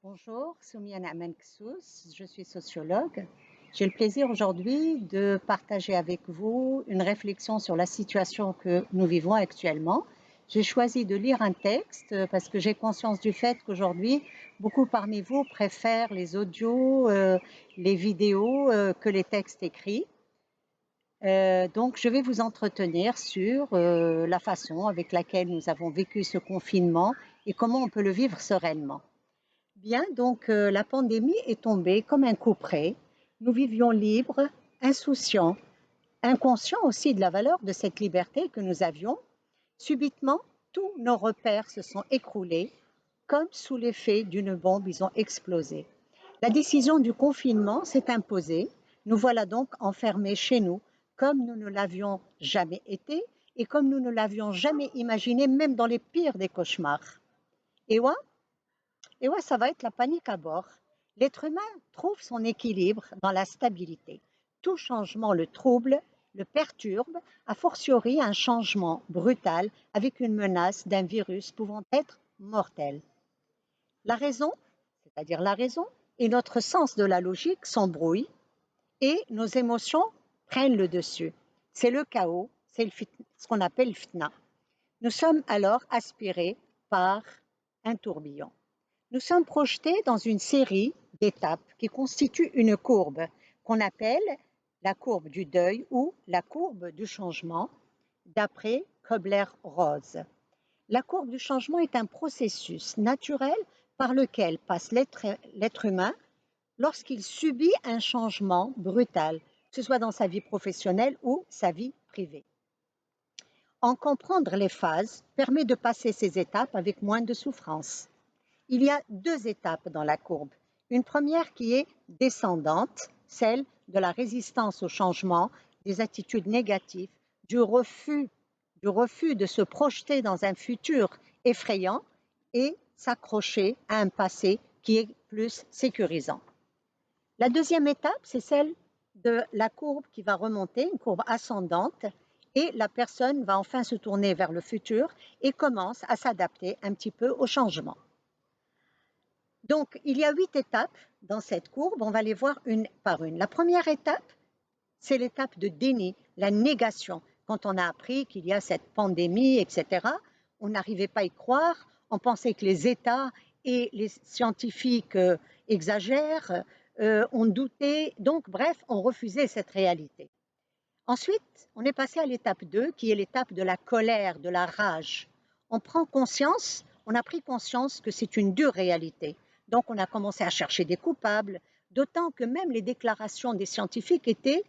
Bonjour, Soumiane Amenksous, je suis sociologue. J'ai le plaisir aujourd'hui de partager avec vous une réflexion sur la situation que nous vivons actuellement. J'ai choisi de lire un texte parce que j'ai conscience du fait qu'aujourd'hui, beaucoup parmi vous préfèrent les audios, les vidéos que les textes écrits. Donc, je vais vous entretenir sur la façon avec laquelle nous avons vécu ce confinement et comment on peut le vivre sereinement. Bien, donc la pandémie est tombée comme un couperet. Nous vivions libres, insouciants, inconscients aussi de la valeur de cette liberté que nous avions. Subitement, tous nos repères se sont écroulés, comme sous l'effet d'une bombe, ils ont explosé. La décision du confinement s'est imposée. Nous voilà donc enfermés chez nous, comme nous ne l'avions jamais été et comme nous ne l'avions jamais imaginé, même dans les pires des cauchemars. Et ouais, ça va être la panique à bord. L'être humain trouve son équilibre dans la stabilité. Tout changement le trouble, le perturbe, a fortiori un changement brutal avec une menace d'un virus pouvant être mortel. La raison, c'est-à-dire la raison, et notre sens de la logique s'embrouillent et nos émotions prennent le dessus. C'est le chaos, c'est ce qu'on appelle le fitna. Nous sommes alors aspirés par un tourbillon. Nous sommes projetés dans une série d'étapes qui constituent une courbe qu'on appelle la courbe du deuil ou la courbe du changement d'après Kubler-Ross. La courbe du changement est un processus naturel par lequel passe l'être humain lorsqu'il subit un changement brutal, que ce soit dans sa vie professionnelle ou sa vie privée. En comprendre les phases permet de passer ces étapes avec moins de souffrance. Il y a deux étapes dans la courbe. Une première qui est descendante, celle de la résistance au changement, des attitudes négatives, du refus de se projeter dans un futur effrayant et s'accrocher à un passé qui est plus sécurisant. La deuxième étape, c'est celle de la courbe qui va remonter, une courbe ascendante, et la personne va enfin se tourner vers le futur et commence à s'adapter un petit peu au changement. Donc, il y a 8 étapes dans cette courbe, on va les voir une par une. La première étape, c'est l'étape de déni, la négation. Quand on a appris qu'il y a cette pandémie, etc., on n'arrivait pas à y croire, on pensait que les États et les scientifiques exagèrent, on doutait, donc bref, on refusait cette réalité. Ensuite, on est passé à l'étape 2, qui est l'étape de la colère, de la rage. On prend conscience, on a pris conscience que c'est une dure réalité. Donc, on a commencé à chercher des coupables, d'autant que même les déclarations des scientifiques étaient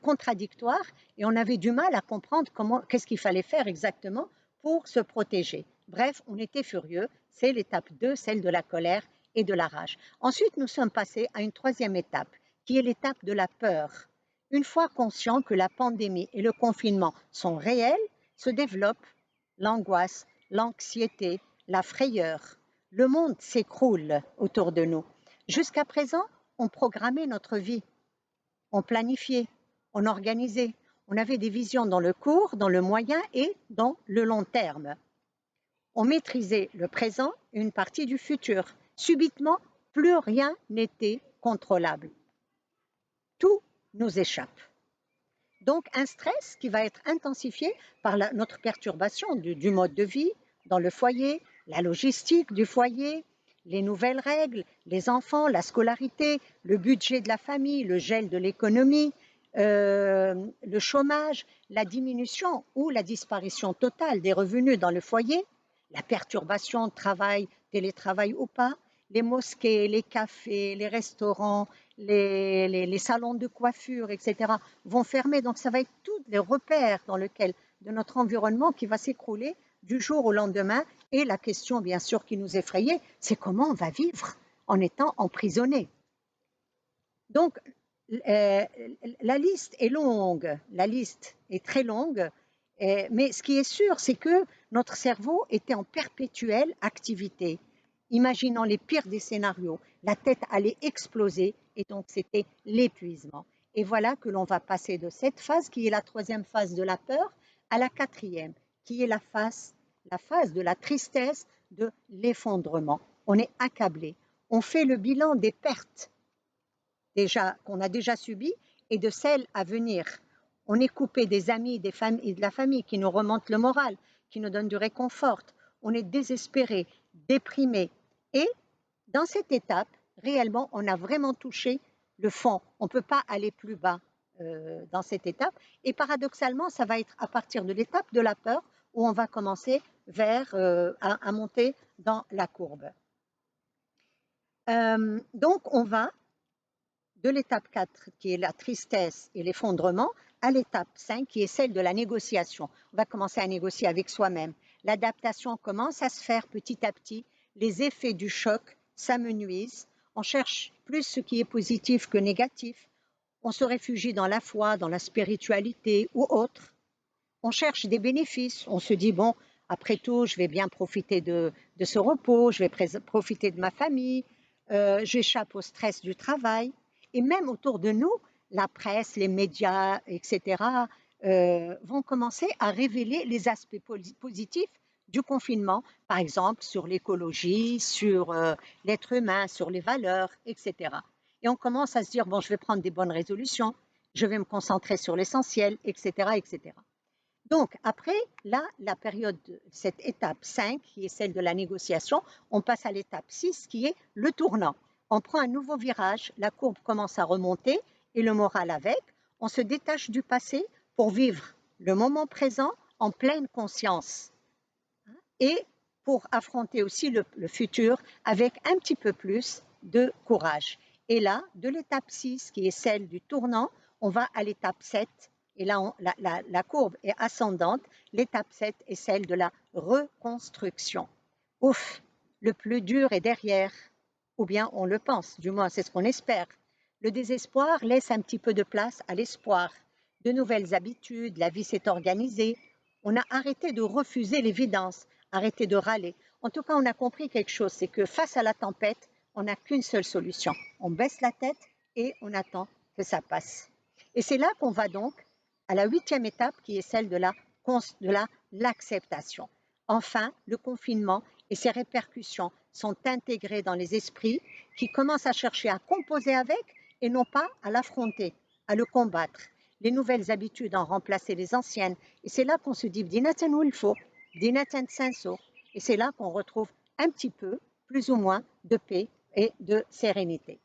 contradictoires et on avait du mal à comprendre qu'est-ce qu'il fallait faire exactement pour se protéger. Bref, on était furieux. C'est l'étape 2, celle de la colère et de la rage. Ensuite, nous sommes passés à une troisième étape, qui est l'étape de la peur. Une fois conscient que la pandémie et le confinement sont réels, se développe l'angoisse, l'anxiété, la frayeur. Le monde s'écroule autour de nous. Jusqu'à présent, on programmait notre vie, on planifiait, on organisait, on avait des visions dans le court, dans le moyen et dans le long terme. On maîtrisait le présent et une partie du futur. Subitement, plus rien n'était contrôlable. Tout nous échappe. Donc un stress qui va être intensifié par notre perturbation du mode de vie dans le foyer, la logistique du foyer, les nouvelles règles, les enfants, la scolarité, le budget de la famille, le gel de l'économie, le chômage, la diminution ou la disparition totale des revenus dans le foyer, la perturbation de travail, télétravail ou pas, les mosquées, les cafés, les restaurants, les salons de coiffure, etc., vont fermer. Donc, ça va être tous les repères dans lesquels de notre environnement qui va s'écrouler du jour au lendemain. Et la question, bien sûr, qui nous effrayait, c'est comment on va vivre en étant emprisonné. Donc, la liste est longue, la liste est très longue, mais ce qui est sûr, c'est que notre cerveau était en perpétuelle activité, imaginant les pires des scénarios. La tête allait exploser et donc c'était l'épuisement. Et voilà que l'on va passer de cette phase, qui est la troisième phase de la peur, à la quatrième, qui est la phase de la tristesse, de l'effondrement. On est accablé, on fait le bilan des pertes qu'on a déjà subies et de celles à venir. On est coupé des amis, des familles, et de la famille qui nous remontent le moral, qui nous donnent du réconfort. On est désespéré, déprimé. Et dans cette étape, réellement, on a vraiment touché le fond. On ne peut pas aller plus bas dans cette étape. Et paradoxalement, ça va être à partir de l'étape de la peur où on va commencer à monter dans la courbe. Donc, on va de l'étape 4, qui est la tristesse et l'effondrement, à l'étape 5, qui est celle de la négociation. On va commencer à négocier avec soi-même. L'adaptation commence à se faire petit à petit. Les effets du choc s'amenuisent. On cherche plus ce qui est positif que négatif. On se réfugie dans la foi, dans la spiritualité ou autre. On cherche des bénéfices. On se dit, bon, après tout, je vais bien profiter de ce repos, je vais profiter de ma famille, j'échappe au stress du travail. Et même autour de nous, la presse, les médias, etc., vont commencer à révéler les aspects positifs du confinement, par exemple sur l'écologie, sur l'être humain, sur les valeurs, etc. Et on commence à se dire, bon, je vais prendre des bonnes résolutions, je vais me concentrer sur l'essentiel, etc., etc. Donc, après, là, la période, cette étape 5, qui est celle de la négociation, on passe à l'étape 6, qui est le tournant. On prend un nouveau virage, la courbe commence à remonter et le moral avec. On se détache du passé pour vivre le moment présent en pleine conscience et pour affronter aussi le futur avec un petit peu plus de courage. Et là, de l'étape 6, qui est celle du tournant, on va à l'étape 7. Et là, la courbe est ascendante. L'étape 7 est celle de la reconstruction. Ouf, le plus dur est derrière, ou bien on le pense, du moins c'est ce qu'on espère. Le désespoir laisse un petit peu de place à l'espoir. De nouvelles habitudes, la vie s'est organisée. On a arrêté de refuser l'évidence, arrêté de râler. En tout cas, on a compris quelque chose, c'est que face à la tempête, on n'a qu'une seule solution. On baisse la tête et on attend que ça passe. Et c'est là qu'on va donc à la 8e étape, qui est celle de l'acceptation. Enfin, le confinement et ses répercussions sont intégrés dans les esprits qui commencent à chercher à composer avec et non pas à l'affronter, à le combattre. Les nouvelles habitudes ont remplacé les anciennes. Et c'est là qu'on se dit, Bdinatan Wilfo, Bdinatan Senso. Et c'est là qu'on retrouve un petit peu, plus ou moins, de paix et de sérénité.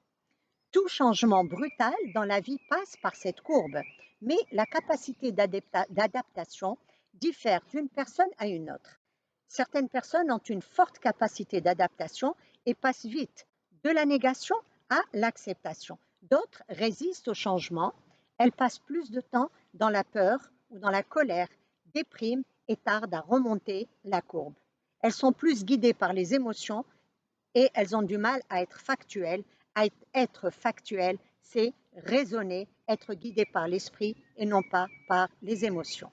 Tout changement brutal dans la vie passe par cette courbe, mais la capacité d'adaptation diffère d'une personne à une autre. Certaines personnes ont une forte capacité d'adaptation et passent vite de la négation à l'acceptation. D'autres résistent au changement, elles passent plus de temps dans la peur ou dans la colère, dépriment et tardent à remonter la courbe. Elles sont plus guidées par les émotions et elles ont du mal à être factuelles. Être factuel, c'est raisonner, être guidé par l'esprit et non pas par les émotions.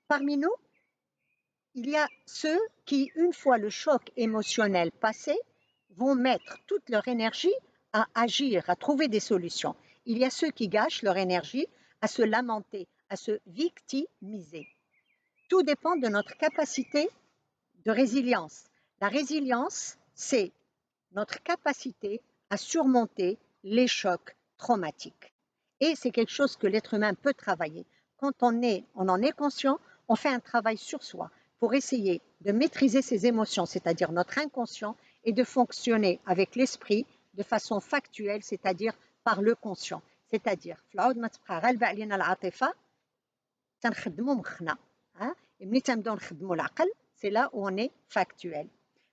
Parmi nous, il y a ceux qui, une fois le choc émotionnel passé, vont mettre toute leur énergie à agir, à trouver des solutions. Il y a ceux qui gâchent leur énergie à se lamenter, à se victimiser. Tout dépend de notre capacité de résilience. La résilience, c'est notre capacité à surmonter les chocs traumatiques. Et c'est quelque chose que l'être humain peut travailler. Quand on en est conscient, on fait un travail sur soi pour essayer de maîtriser ses émotions, c'est-à-dire notre inconscient, et de fonctionner avec l'esprit de façon factuelle, c'est-à-dire par le conscient. C'est-à-dire, c'est là où on est factuel.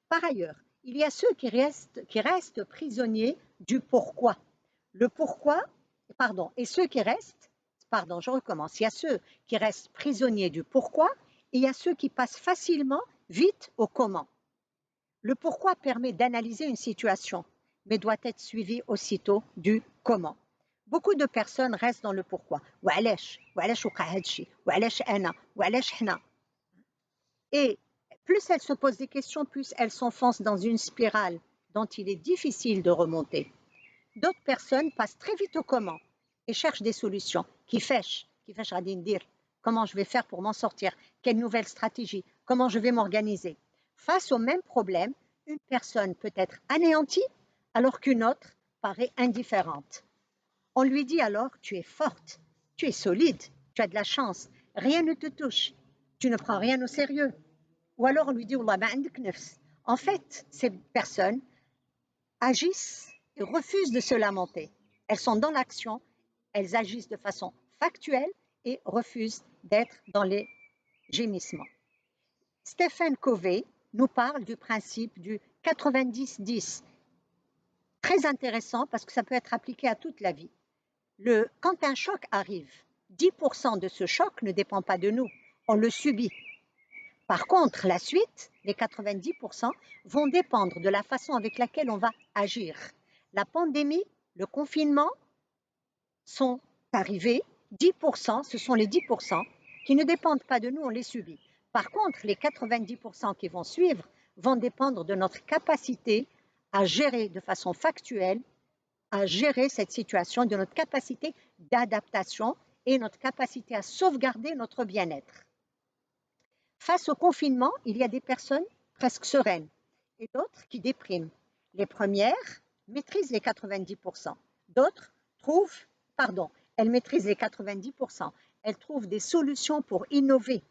Par ailleurs, il y a ceux qui restent prisonniers du pourquoi. Le pourquoi, et ceux qui restent, il y a ceux qui restent prisonniers du pourquoi et il y a ceux qui passent facilement, vite au comment. Le pourquoi permet d'analyser une situation, mais doit être suivi aussitôt du comment. Beaucoup de personnes restent dans le pourquoi. Et plus elles se posent des questions, plus elles s'enfoncent dans une spirale dont il est difficile de remonter. D'autres personnes passent très vite au comment et cherchent des solutions. Comment je vais faire pour m'en sortir? Quelle nouvelle stratégie? Comment je vais m'organiser? Face au même problème, une personne peut être anéantie alors qu'une autre paraît indifférente. On lui dit alors, tu es forte, tu es solide, tu as de la chance, rien ne te touche, tu ne prends rien au sérieux. Ou alors on lui dit, Wallah, ma indak nafs. En fait, ces personnes agissent et refusent de se lamenter. Elles sont dans l'action, elles agissent de façon factuelle et refusent d'être dans les gémissements. Stephen Covey nous parle du principe du 90-10. Très intéressant parce que ça peut être appliqué à toute la vie. Quand un choc arrive, 10% de ce choc ne dépend pas de nous, on le subit. Par contre, la suite, les 90%, vont dépendre de la façon avec laquelle on va agir. La pandémie, le confinement sont arrivés, 10%, ce sont les 10% qui ne dépendent pas de nous, on les subit. Par contre, les 90% qui vont suivre vont dépendre de notre capacité à gérer de façon factuelle, à gérer cette situation, de notre capacité d'adaptation et notre capacité à sauvegarder notre bien-être. Face au confinement, il y a des personnes presque sereines et d'autres qui dépriment. Les premières maîtrisent les 90%, d'autres elles maîtrisent les 90%, elles trouvent des solutions pour innover,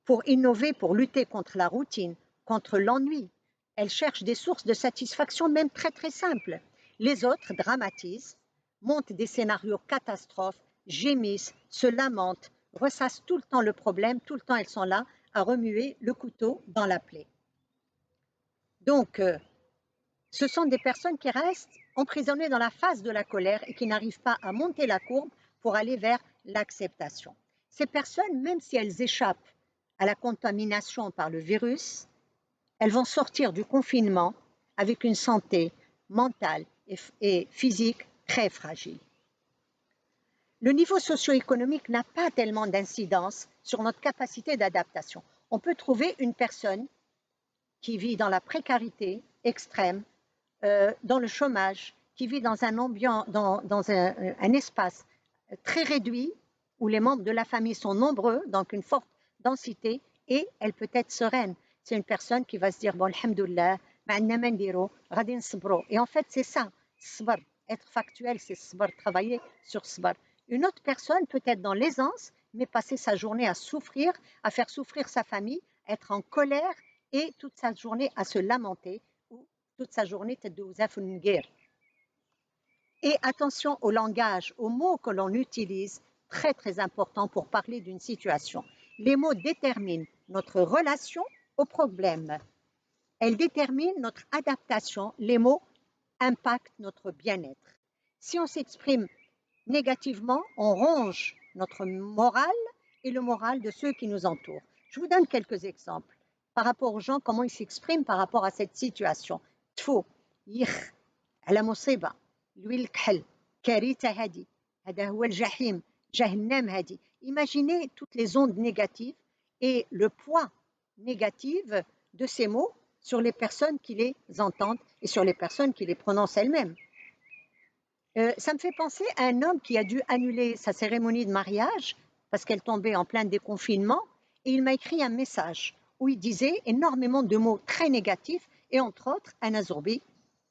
pour lutter contre la routine, contre l'ennui. Elles cherchent des sources de satisfaction même très très simples. Les autres dramatisent, montent des scénarios catastrophes, gémissent, se lamentent, ressassent tout le temps le problème, tout le temps elles sont là à remuer le couteau dans la plaie. Donc, ce sont des personnes qui restent emprisonnées dans la phase de la colère et qui n'arrivent pas à monter la courbe pour aller vers l'acceptation. Ces personnes, même si elles échappent à la contamination par le virus, elles vont sortir du confinement avec une santé mentale et physique très fragile. Le niveau socio-économique n'a pas tellement d'incidence sur notre capacité d'adaptation. On peut trouver une personne qui vit dans la précarité extrême, dans le chômage, qui vit dans un espace très réduit où les membres de la famille sont nombreux, donc une forte densité, et elle peut être sereine. C'est une personne qui va se dire, bon, alhamdoulilah, et en fait, c'est ça, sabr. Être factuel, c'est sabr, travailler sur sabr. Une autre personne peut être dans l'aisance, mais passer sa journée à souffrir, à faire souffrir sa famille, être en colère et toute sa journée à se lamenter, ou toute sa journée tête de ouzaf ou une guerre. Et attention au langage, aux mots que l'on utilise, très très important pour parler d'une situation. Les mots déterminent notre relation au problème. Elles déterminent notre adaptation. Les mots impactent notre bien-être. Si on s'exprime négativement, on ronge notre morale et le moral de ceux qui nous entourent. Je vous donne quelques exemples par rapport aux gens, comment ils s'expriment par rapport à cette situation. Tfou, yikh, ala musiba, lui الكحل, كارثة هذه, هذا هو الجحيم, جهنم هذه. Imaginez toutes les ondes négatives et le poids négatif de ces mots sur les personnes qui les entendent et sur les personnes qui les prononcent elles-mêmes. Ça me fait penser à un homme qui a dû annuler sa cérémonie de mariage parce qu'elle tombait en plein déconfinement, et il m'a écrit un message où il disait énormément de mots très négatifs, et entre autres, ana zourbi,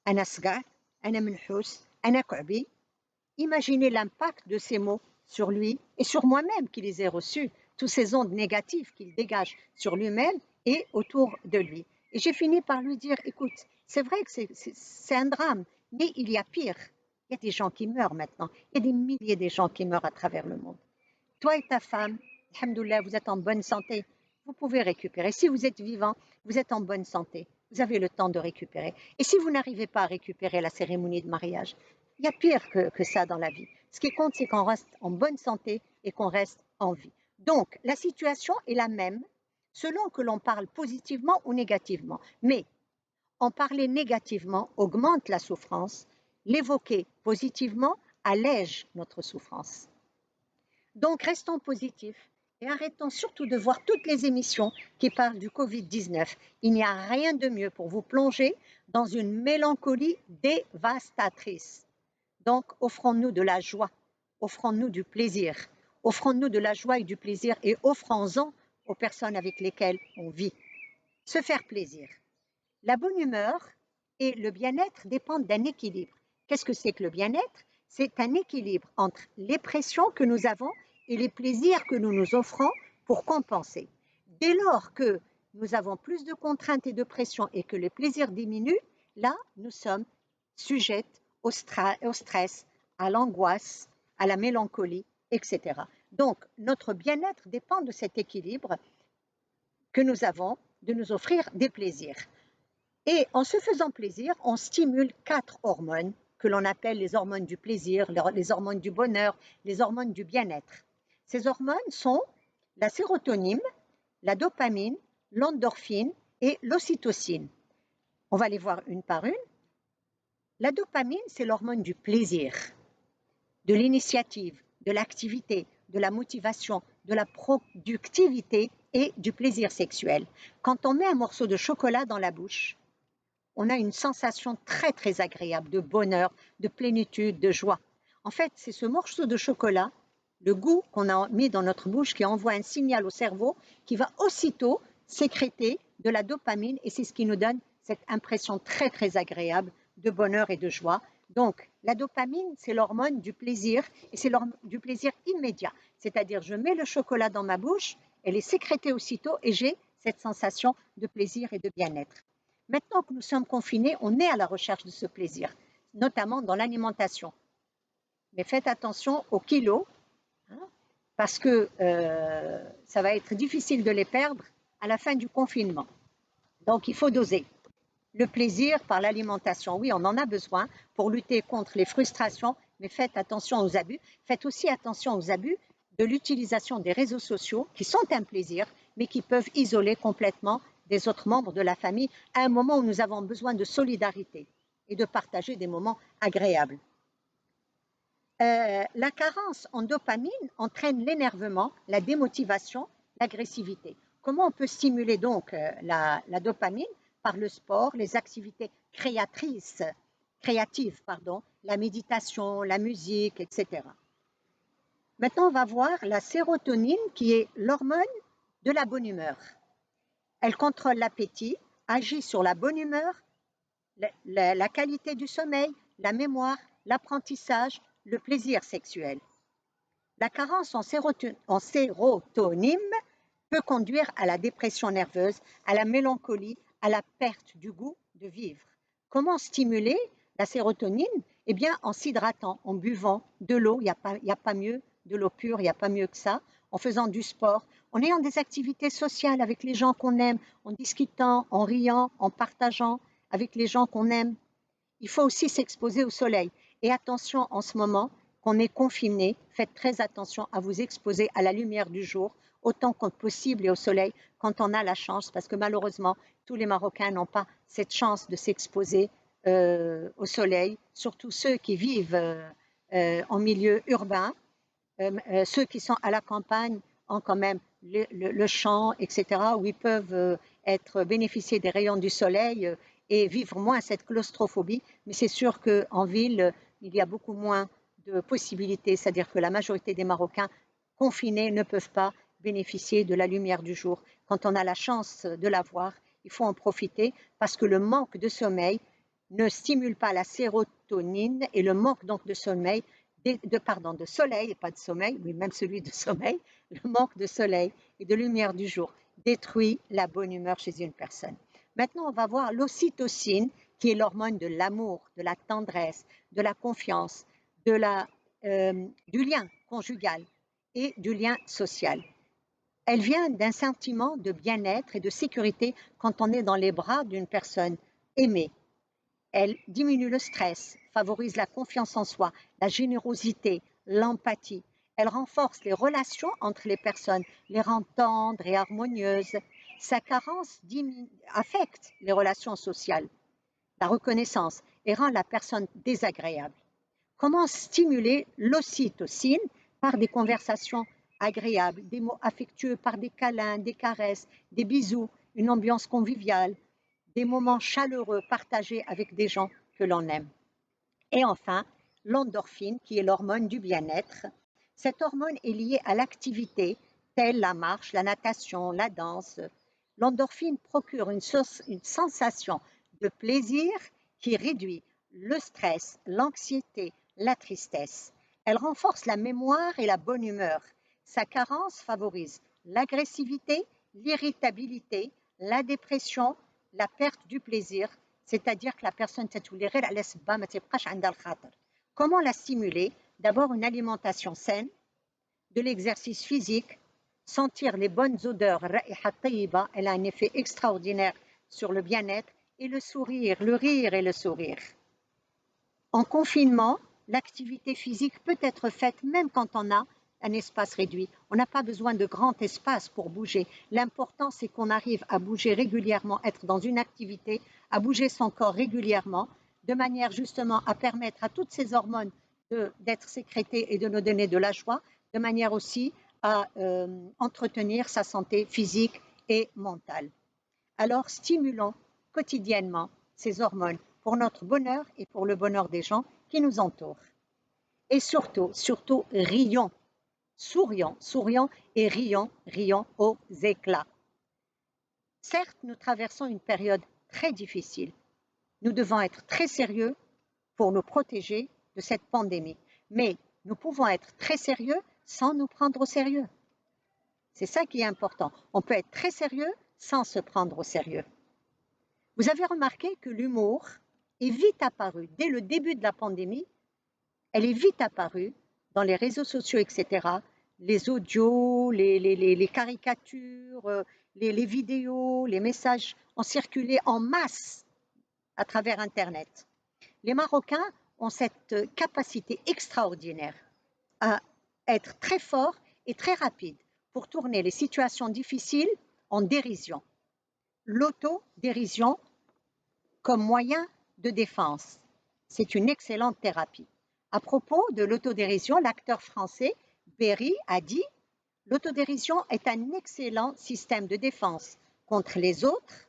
ana sgar, ana menhous, ana koubi. Imaginez l'impact de ces mots sur lui et sur moi-même qui les ai reçus, toutes ces ondes négatives qu'il dégage sur lui-même et autour de lui. Et j'ai fini par lui dire, écoute, c'est vrai que c'est un drame, mais il y a pire. Il y a des gens qui meurent maintenant. Il y a des milliers de gens qui meurent à travers le monde. Toi et ta femme, alhamdoulilah, vous êtes en bonne santé. Vous pouvez récupérer. Si vous êtes vivant, vous êtes en bonne santé. Vous avez le temps de récupérer. Et si vous n'arrivez pas à récupérer la cérémonie de mariage, il y a pire que ça dans la vie. Ce qui compte, c'est qu'on reste en bonne santé et qu'on reste en vie. Donc, la situation est la même selon que l'on parle positivement ou négativement. Mais en parler négativement augmente la souffrance, l'évoquer positivement allège notre souffrance. Donc, restons positifs et arrêtons surtout de voir toutes les émissions qui parlent du Covid-19. Il n'y a rien de mieux pour vous plonger dans une mélancolie dévastatrice. Donc, offrons-nous de la joie, offrons-nous du plaisir, offrons-nous de la joie et du plaisir et offrons-en aux personnes avec lesquelles on vit. Se faire plaisir. La bonne humeur et le bien-être dépendent d'un équilibre. Qu'est-ce que c'est que le bien-être? C'est un équilibre entre les pressions que nous avons et les plaisirs que nous nous offrons pour compenser. Dès lors que nous avons plus de contraintes et de pressions et que les plaisirs diminuent, là, nous sommes sujettes au stress, à l'angoisse, à la mélancolie, etc. Donc, notre bien-être dépend de cet équilibre que nous avons de nous offrir des plaisirs. Et en se faisant plaisir, on stimule 4 hormones que l'on appelle les hormones du plaisir, les hormones du bonheur, les hormones du bien-être. Ces hormones sont la sérotonine, la dopamine, l'endorphine et l'ocytocine. On va les voir une par une. La dopamine, c'est l'hormone du plaisir, de l'initiative, de l'activité, de la motivation, de la productivité et du plaisir sexuel. Quand on met un morceau de chocolat dans la bouche, on a une sensation très très agréable de bonheur, de plénitude, de joie. En fait, c'est ce morceau de chocolat, le goût qu'on a mis dans notre bouche qui envoie un signal au cerveau qui va aussitôt sécréter de la dopamine et c'est ce qui nous donne cette impression très très agréable de bonheur et de joie. Donc, la dopamine, c'est l'hormone du plaisir et c'est l'hormone du plaisir immédiat. C'est-à-dire, je mets le chocolat dans ma bouche, elle est sécrétée aussitôt et j'ai cette sensation de plaisir et de bien-être. Maintenant que nous sommes confinés, on est à la recherche de ce plaisir, notamment dans l'alimentation. Mais faites attention aux kilos, hein, parce que ça va être difficile de les perdre à la fin du confinement. Donc, il faut doser. Le plaisir par l'alimentation, oui, on en a besoin pour lutter contre les frustrations, mais faites attention aux abus. Faites aussi attention aux abus de l'utilisation des réseaux sociaux, qui sont un plaisir, mais qui peuvent isoler complètement des autres membres de la famille à un moment où nous avons besoin de solidarité et de partager des moments agréables. La carence en dopamine entraîne l'énervement, la démotivation, l'agressivité. Comment on peut stimuler donc la dopamine? Par le sport, les activités créatives, la méditation, la musique, etc. Maintenant, on va voir la sérotonine qui est l'hormone de la bonne humeur. Elle contrôle l'appétit, agit sur la bonne humeur, la qualité du sommeil, la mémoire, l'apprentissage, le plaisir sexuel. La carence en sérotonine peut conduire à la dépression nerveuse, à la mélancolie, à la perte du goût de vivre. Comment stimuler la sérotonine? Eh bien, en s'hydratant, en buvant de l'eau, il n'y a pas mieux, de l'eau pure, il n'y a pas mieux que ça, en faisant du sport, en ayant des activités sociales avec les gens qu'on aime, en discutant, en riant, en partageant avec les gens qu'on aime. Il faut aussi s'exposer au soleil. Et attention, en ce moment qu'on est confiné, faites très attention à vous exposer à la lumière du jour, autant que possible et au soleil, quand on a la chance, parce que malheureusement, tous les Marocains n'ont pas cette chance de s'exposer au soleil, surtout ceux qui vivent en milieu urbain. Ceux qui sont à la campagne ont quand même le champ, etc., où ils peuvent bénéficier des rayons du soleil et vivre moins cette claustrophobie. Mais c'est sûr qu'en ville, il y a beaucoup moins de possibilités, c'est-à-dire que la majorité des Marocains confinés ne peuvent pas bénéficier de la lumière du jour. Quand on a la chance de la voir, il faut en profiter parce que le manque de sommeil ne stimule pas la sérotonine et le manque donc de sommeil de soleil et pas de sommeil, mais même celui de sommeil, le manque de soleil et de lumière du jour détruit la bonne humeur chez une personne. Maintenant, on va voir l'ocytocine, qui est l'hormone de l'amour, de la tendresse, de la confiance, du lien conjugal et du lien social. Elle vient d'un sentiment de bien-être et de sécurité quand on est dans les bras d'une personne aimée. Elle diminue le stress, favorise la confiance en soi, la générosité, l'empathie. Elle renforce les relations entre les personnes, les rend tendres et harmonieuses. Sa carence affecte les relations sociales, la reconnaissance et rend la personne désagréable. Comment stimuler l'ocytocine? Par des conversations agréables, des mots affectueux, par des câlins, des caresses, des bisous, une ambiance conviviale, des moments chaleureux partagés avec des gens que l'on aime. Et enfin, l'endorphine, qui est l'hormone du bien-être. Cette hormone est liée à l'activité, telle la marche, la natation, la danse. L'endorphine procure une sensation de plaisir qui réduit le stress, l'anxiété, la tristesse. Elle renforce la mémoire et la bonne humeur. Sa carence favorise l'agressivité, l'irritabilité, la dépression, la perte du plaisir, c'est-à-dire que la personne تتولي غير على سبة ما تبقاش عندها الخاطر. Comment la stimuler? D'abord une alimentation saine, de l'exercice physique, sentir les bonnes odeurs, الرائحة الطيبة, elle a un effet extraordinaire sur le bien-être, et le sourire, le rire et le sourire. En confinement, l'activité physique peut être faite même quand on a un espace réduit. On n'a pas besoin de grand espace pour bouger. L'important, c'est qu'on arrive à bouger régulièrement, être dans une activité, à bouger son corps régulièrement, de manière justement à permettre à toutes ces hormones d'être sécrétées et de nous donner de la joie, de manière aussi à entretenir sa santé physique et mentale. Alors, stimulons quotidiennement ces hormones pour notre bonheur et pour le bonheur des gens qui nous entourent. Et surtout, rions, sourions et rions aux éclats. Certes, nous traversons une période très difficile. Nous devons être très sérieux pour nous protéger de cette pandémie. Mais nous pouvons être très sérieux sans nous prendre au sérieux. C'est ça qui est important. On peut être très sérieux sans se prendre au sérieux. Vous avez remarqué que l'humour est vite apparu. Dès le début de la pandémie, elle est vite apparue dans les réseaux sociaux, etc. Les audios, les caricatures, les vidéos, les messages ont circulé en masse à travers Internet. Les Marocains ont cette capacité extraordinaire à être très forts et très rapides pour tourner les situations difficiles en dérision. L'autodérision comme moyen de défense, c'est une excellente thérapie. À propos de l'autodérision, l'acteur français Berry a dit « L'autodérision est un excellent système de défense contre les autres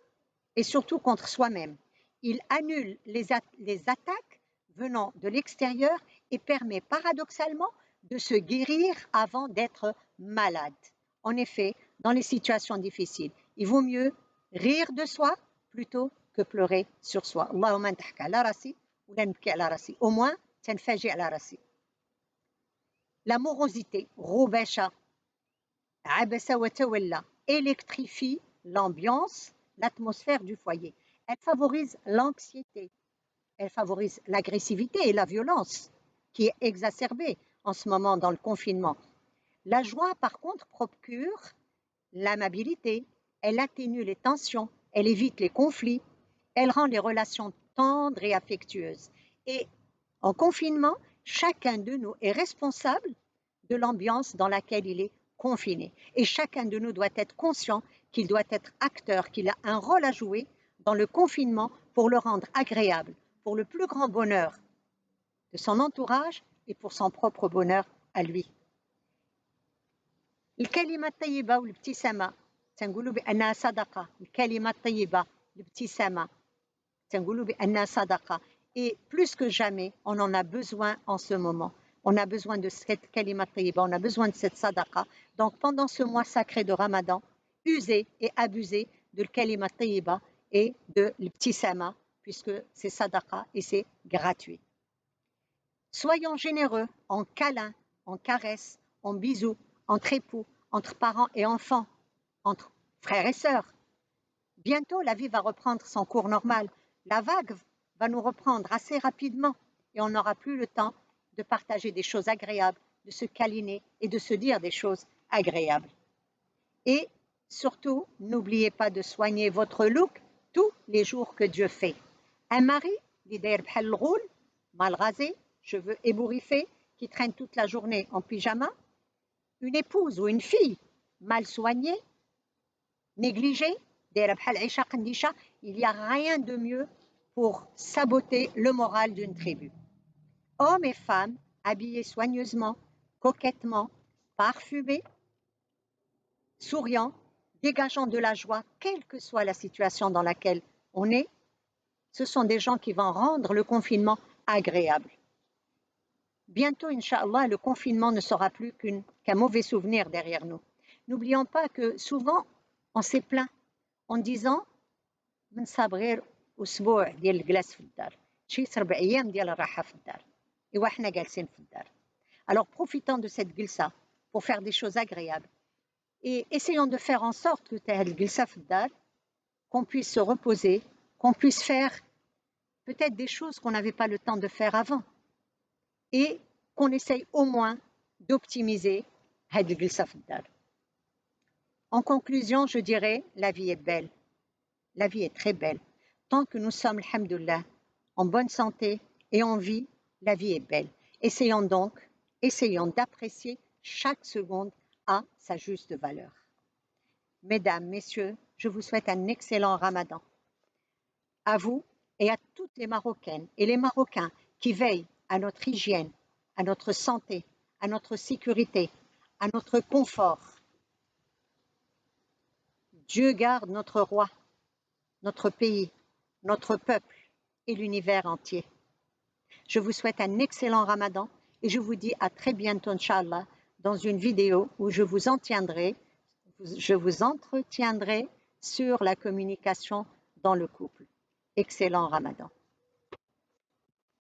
et surtout contre soi-même. Il annule les attaques venant de l'extérieur et permet paradoxalement de se guérir avant d'être malade. En effet, dans les situations difficiles, il vaut mieux rire de soi plutôt que pleurer sur soi. Allahumma نضحك على راسي ولا نبكي على راسي. Au moins, تنفاجئ على راسي. La morosité, غباشة, عبس وتولى, électrifie l'ambiance, l'atmosphère du foyer. Elle favorise l'anxiété, elle favorise l'agressivité et la violence qui est exacerbée en ce moment dans le confinement. La joie, par contre, procure l'amabilité, elle atténue les tensions, elle évite les conflits, elle rend les relations tendres et affectueuses. Et en confinement, chacun de nous est responsable de l'ambiance dans laquelle il est confiné. Et chacun de nous doit être conscient qu'il doit être acteur, qu'il a un rôle à jouer dans le confinement pour le rendre agréable, pour le plus grand bonheur de son entourage et pour son propre bonheur à lui. الكلمة الطيبة والابتسامة تنقولوا بأنها صدقة. الكلمة الطيبة الابتسامة تنقولوا بأنها صدقة. Et plus que jamais, on en a besoin en ce moment. On a besoin de cette kalima tayyiba, on a besoin de cette sadaqa. Donc pendant ce mois sacré de Ramadan, usez et abusez de le kalima tayyiba et de l'ibtisama, puisque c'est sadaqa et c'est gratuit. Soyons généreux en câlins, en caresses, en bisous, entre époux, entre parents et enfants, entre frères et sœurs. Bientôt, la vie va reprendre son cours normal. La vague va nous reprendre assez rapidement et on n'aura plus le temps de partager des choses agréables, de se câliner et de se dire des choses agréables. Et surtout, n'oubliez pas de soigner votre look tous les jours que Dieu fait. Un mari, mal rasé, cheveux ébouriffés, qui traîne toute la journée en pyjama. Une épouse ou une fille mal soignée, négligée, il n'y a rien de mieux pour saboter le moral d'une tribu. Hommes et femmes habillés soigneusement, coquettement, parfumés, souriants, dégageant de la joie, quelle que soit la situation dans laquelle on est, ce sont des gens qui vont rendre le confinement agréable. Bientôt, Inch'Allah, le confinement ne sera plus qu'un mauvais souvenir derrière nous. N'oublions pas que souvent, on s'est plaint en disant أسبوع ديال الجلاس في الدار، شي 4 أيام ديال الراحة في الدار، إوا حنا جالسين في الدار. Alors profitons de cette gilsa pour faire des choses agréables et essayons de faire en sorte que هاد الجلسة في الدار qu'on puisse se reposer, qu'on puisse faire peut-être des choses qu'on n'avait pas le temps de faire avant et qu'on essaye au moins d'optimiser هاد الجلسة في الدار. En conclusion, je dirais, la vie est belle. La vie est très belle. Tant que nous sommes, alhamdoulilah, en bonne santé et en vie, la vie est belle. Essayons d'apprécier chaque seconde à sa juste valeur. Mesdames, messieurs, je vous souhaite un excellent Ramadan. À vous et à toutes les Marocaines et les Marocains qui veillent à notre hygiène, à notre santé, à notre sécurité, à notre confort. Dieu garde notre roi, notre pays, notre peuple et l'univers entier. Je vous souhaite un excellent Ramadan et je vous dis à très bientôt, Inch'Allah, dans une vidéo où je vous entretiendrai sur la communication dans le couple. Excellent Ramadan.